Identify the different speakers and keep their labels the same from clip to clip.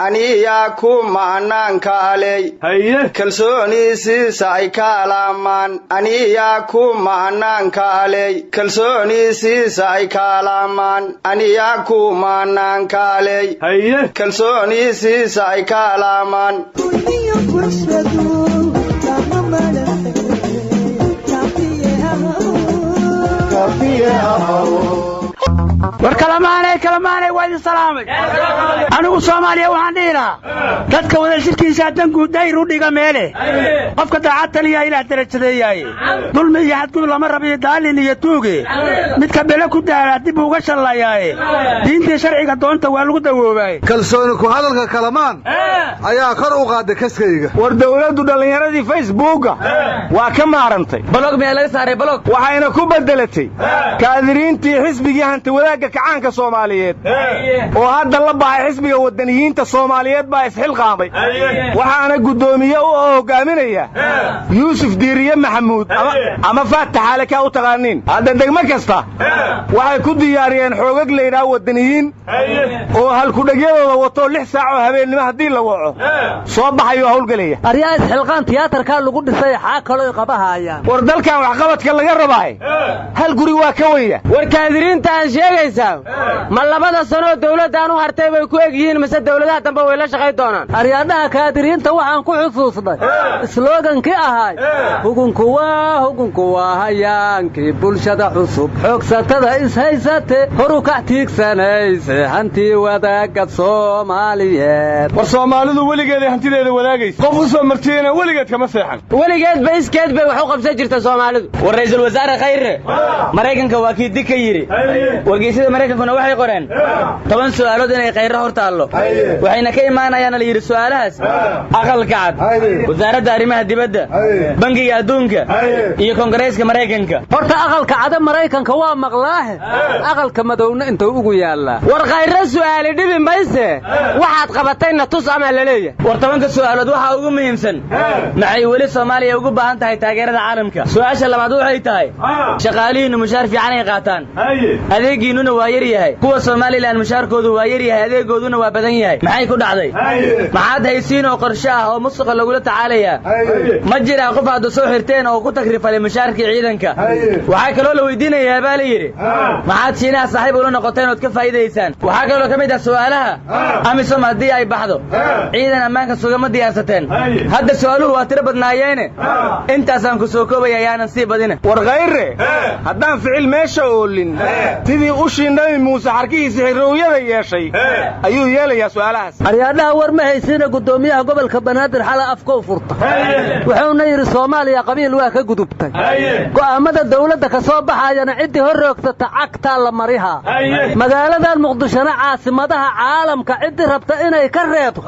Speaker 1: aniya kumanaan kaalay kalsooni siisay kalamaan aniya kumanaan kaalay kalsooni siisay kalamaan aniya kumanaan kaalay kalsooni siisay kalamaan
Speaker 2: war kalamaanay waa salaamay anigu Soomaaliya waxaan dhiraa dadka wada shirkiisa danku dayr u dhiga meele qofka daacad taliya ila darajadeeyay dulmi iyo xadgudub lama rabiyo daalin iyo tuuge midka bele ku daara dib uga shalayay diinta sharciga doonta waa lagu dawoobay
Speaker 3: kalsooni ku hadalka kalamaan ayaa kor u qaaday kaskayga
Speaker 2: war dawladdu dhalinyaradii Facebooka waa ka maarantay blog meel laga saaray blog waxayna ku bedelatay kaadiriintii xisbigii hanta wadaagga kacaanka Soomaaliyeed oo hadda la baahay xisbiga wadaniyiinta Soomaaliyeed baa isxilqaamay waxaana gudoomiye u hogaaminaya Yuusuf Diiriye Maxamuud ama Faatax Halaka u taqaanin hadda degmo kasta waxay ku diyaariyeen xoogag leeyahay wadaniyiin oo halku dhagyadooda wato 6 saac oo habeenimo hadii la waco soo baxayo hawlgalaya ariyaas xilqaan tiyaatarka lagu dhisay xaakalo qabahayaan war dalkan wax qabadka laga rabay hal guri waa ka weeya war kaadiriinta aan sheegaysaa ma labada sano dawladdan u hartay way ku egyihiin mise dawladaha dambe way la shaqay doonaan aryaadaha kaadiriinta waxaan ku xusuusnay slogan-kii ahay hugunku waa hayaankii bulshada cusub xoogsatada ishaysate horu ka tiigsanaysa hantii wadaagga Soomaaliyeed war Soomaalidu weligeed hantideeda wadaagaysa qof u soo martiyana weligeed kama seexan weligeed ba iskeed bay wax u qabsan jirta Soomaalidu war ra'iisul wasaare Khayre Mareykanka waa kii dika yiri wargeysada Mareykankuna waxay qoreen 10 su'aalood inay Khayre hortaalo waxayna ka imaanayaan la yiri su'aalahaas aqalka cad wasaaradda arrimaha dibadda bangiga adduunka iyo Kongareeska Mareykanka horta aqalka cad Mareykanka waa maqlaahe aqalka madowna inta ugu yaala war Khayre su'aali dhibi mayse waxaad qabatayna tus ama la leeyahay war 10 su'aalood waxa ugu muhiimsan maxay wali Soomaaliya ugu baahan tahay taageerada caalamka su'aasha labaad waxay tahay shaqaalihiin mushaar fiican ay qaataan adeegiinuna waa yar yahay kuwa Soomaaliland mushaarkoodu waa yar yahay adeegooduna waa badan yahay maxay ku dhacday maxaad haysiin oo qorshe ah oo musuq lagu la tacaalaya ma jira qof aad soo xirteen oo ku takrifalay mushaarkii ciidanka waxa kale oo la weydiinayaa baa la yiri maxaad Shiinaha saaxiib u noqoteen oo ka faa'iideysaan waxa kale oo kamid ah su'aalaha amisom hadii ay baxdo ciidan ammaanka sugama diyaarsateen hadda su'aaluhu waa tiro badnaayeen intaasaan ku soo koobay ayaan si badina war Khayre haddaan ficil meesha oolin sidii u shiinay Muuse xarkiisa xirooyada yeeshay ayuu yeelayaa su'aalahaas aryaadaha war ma haysiina gudoomiyaha gobolka Banaadir xala afka u furta wuxuuna yiri Soomaaliya qabiil waa ka gudubtay go'aamada dawladda ka soo baxayana cidii hor roogtata cagta la mariha magaaladan Muqdisho caasimadaha caalamka cidii rabta inay ka reebto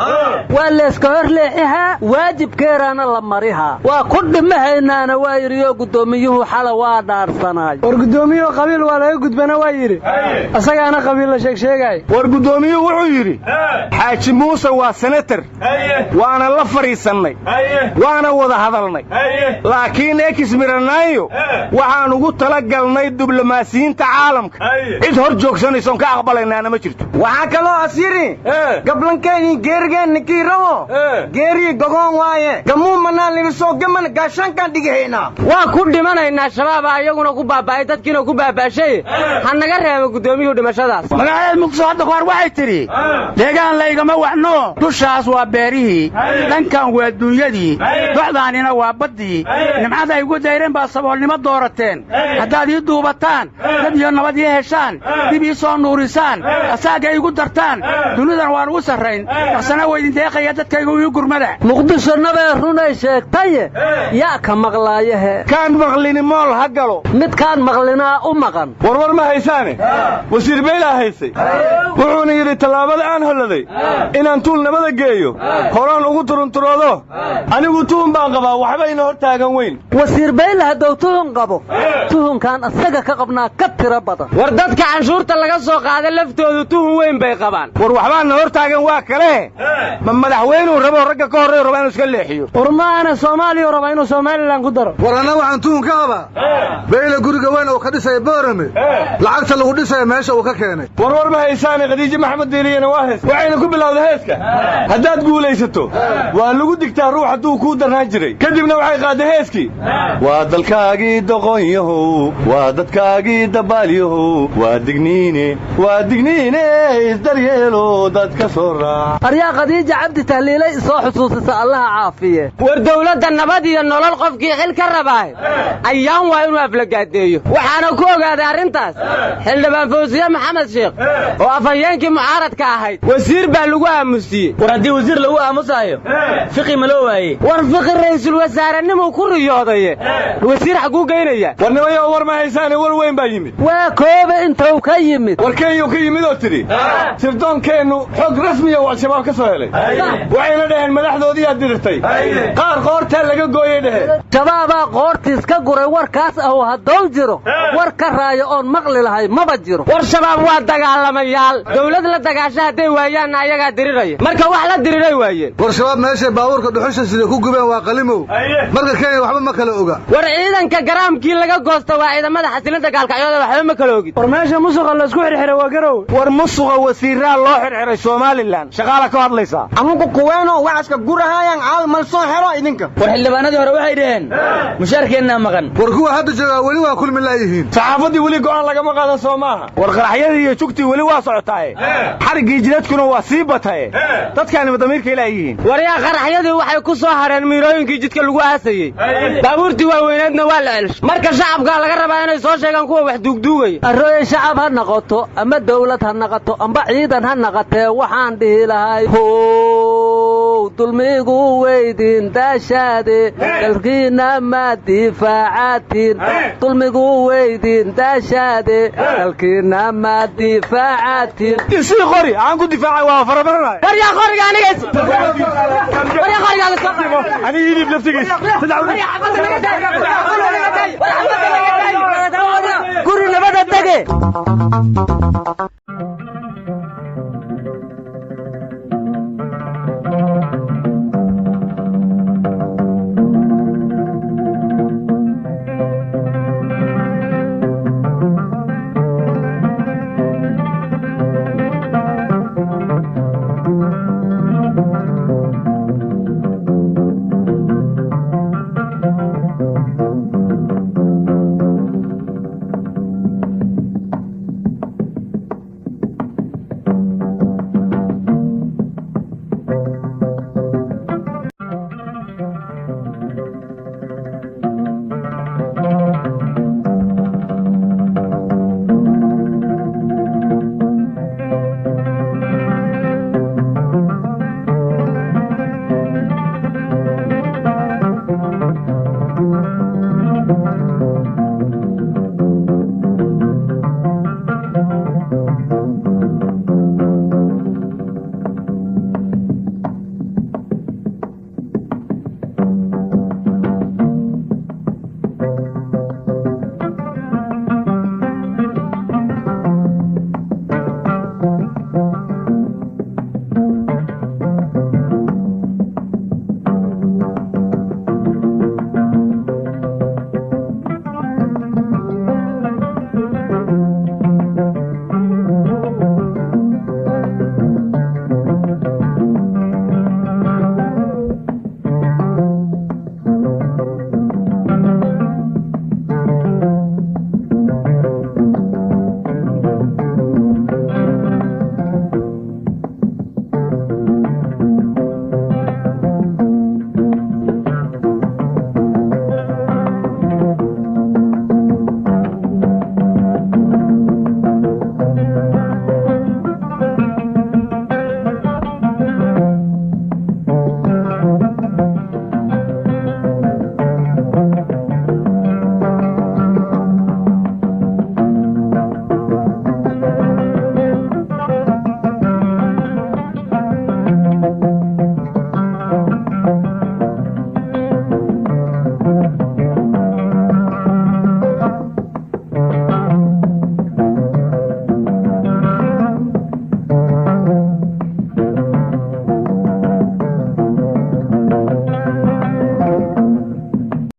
Speaker 2: waa la iska hor leeyahay waajibkeerana la mariha waa ku dhimahaynaana waa yiri gudoomiyuhu xala waa dhaarsanay war gudoomiyuhu qabiil waa laga gudbana waa yiri asagana qabiil la sheegay war gudoomiyuhu wuxuu yiri Xaaji Muuse waa senator waana la fariisanay waana wada hadalnay laakiin ekismiranayo waxaan ugu tala galnay diblomaasiyiinta caalamka cid hor joogsanayso ka aqbalaynaana ma jirto waxa kale oo asiri gablankeeni geergeen kiiro geeri gogon waaye gamu manaan soo gaman gaashankan dhigayna waa ku dhimanaynaa shabaab ayaguna ku baabay dadkiina ku baabashay hanaga reebo gudoomiyuhu dhimashadaas magaalada Muqdisho hadda qaar waxay tiri deegaan laygama waxno dushaas waa beerihii dhankan waa dunyadii waxdaanina waa badii nimcada ay ugu dayreen baa saboolnimo doorateen haddaad ii duubataan dad iyo nabad iyo heshaan dib ii soo nuurisaan asaaga igu dartaan dunidan waan ugu sarrayn asana weydin deeqaya dadkaygu ii gurmada Muqdisho nabay runay sheegtay yaa ka maqlaayahe kaan maqlini mool ha galo mid kaan maqlinaa u maqan war ma haysaane wasiir beela haysay wuxuuna yiri talaabada aan holaday inaan tuul nabada geeyo horaan ugu turunturoodo anigu tuun baan qabaa waxba ina hor taagan weyn wasiir beela hadduu tuun qabo tuunkan asaga ka qabnaa ka tira badan war dadka canshuurta laga soo qaaday laftoodu tuun weyn bay qabaan war waxba na hor taagan waa kale ma madaxweynuhu rabo ragga ka horeeyo rabo inuu iska leexiyo urmaana Soomaaliya rabo inuu Soomaaliland ku daro
Speaker 3: warana waxaan tuun ka qabaa beela guriga weyn oo ka dhisay Boorame lacagta lagu dhisay meesha uu ka keenay war
Speaker 2: ma haysaan Khadiija Maxamed Diiriyana waa hees waxayna ku bilowday heeska haddaad guulaysato waa lagu digtaa ruux hadduu ku darnaan jiray kadibna waxay qaaday heeskii waa dalkaagii doqonyahow waa dadkaagii dabaalyahow waa digniine isdaryeelo dadka soo raac
Speaker 4: aryaa Khadiija Cabdi Tahliilay soo xusuusisa allaha caafiye war dawladda nabad iyo nolol qofkii xil ka rabay ayaan waa inuu aflagaadeeyo waxaana ku ogaaday arrintaas xildhibaan Fawziya Maxamed Sheekh oo afhayeenkii mucaaradka ahayd wasiir baa lagu aamusiyey war haddii wasiir lagu aamusayo fiqi ma loo waayey war fiqi ra'iisul wasaarenimo ku riyooday wasiir xaguu geynaya
Speaker 2: warnimayo war ma haysaan war weyn baa yimid
Speaker 4: waa kooba intuu ka yimid
Speaker 2: warkeeyo ka yimid oo tiri sirdoonkeenu xog rasmi oo al-shabaab ka soo helay waxayna dhaheen madaxdoodii aad dirtay qaar qoorta laga gooyay dhaheen
Speaker 4: shabaabaa qoortiis ka guray warkaas ah hadduu jiro war ka raayo oon maqli lahay maba jiro war shabaab waa dagaalamayaal dawlad la dagaasho hadday waayaan ayagaa diriraya marka wax la diriray waayeen
Speaker 3: war shabaab meesha baabuurka dhuxusha sida ku gubeen waa qalimow marka Kenya waxba ma kala oga
Speaker 4: war ciidanka garaamkii laga goosto waa ciidamada xasilinta gaalkacyada waxba ma kala ogin war meesha musuqa la isku xirxiray waa garow war musuqa wasiiraa loo xirxiray Somaliland shaqaala ka hadlaysa amugu kuweeno wacaska gurahayaan caal mal soo xiro idinka war xildhibaanadii hore waxay dhaheen mushaarkeena maqan
Speaker 3: war kuwa hadda jooga wali waa kulmi laayihiin
Speaker 2: saxaafadii wali go'aan laga maqaadan Soomaha war qaraxyadii iyo jugtii wali waa socotay xarigii jidadkuna waa sii batay dadkan wadamiirka ilaayihiin war yaa qaraxyadii waxay ku soo hareen miirooyinkii jidka lagu aasayay baabuurtii waaweyneedna waa la celish marka shacabka laga rabaa inay soo sheegaan kuwa wax duugduugay arooy shacab ha noqoto ama dawlad ha noqoto amba ciidan ha noqotee waxaan dhihi lahay dulmigu weydin daashade dalkiina ma difaacatin dulmigu weydin daashade dalkiina ma difaacatin isi qori aan ku difaacay waa farabaranay war yaa qoriga aniga war yaa qoriga la soo ani yidib naftigiis guri nabada tage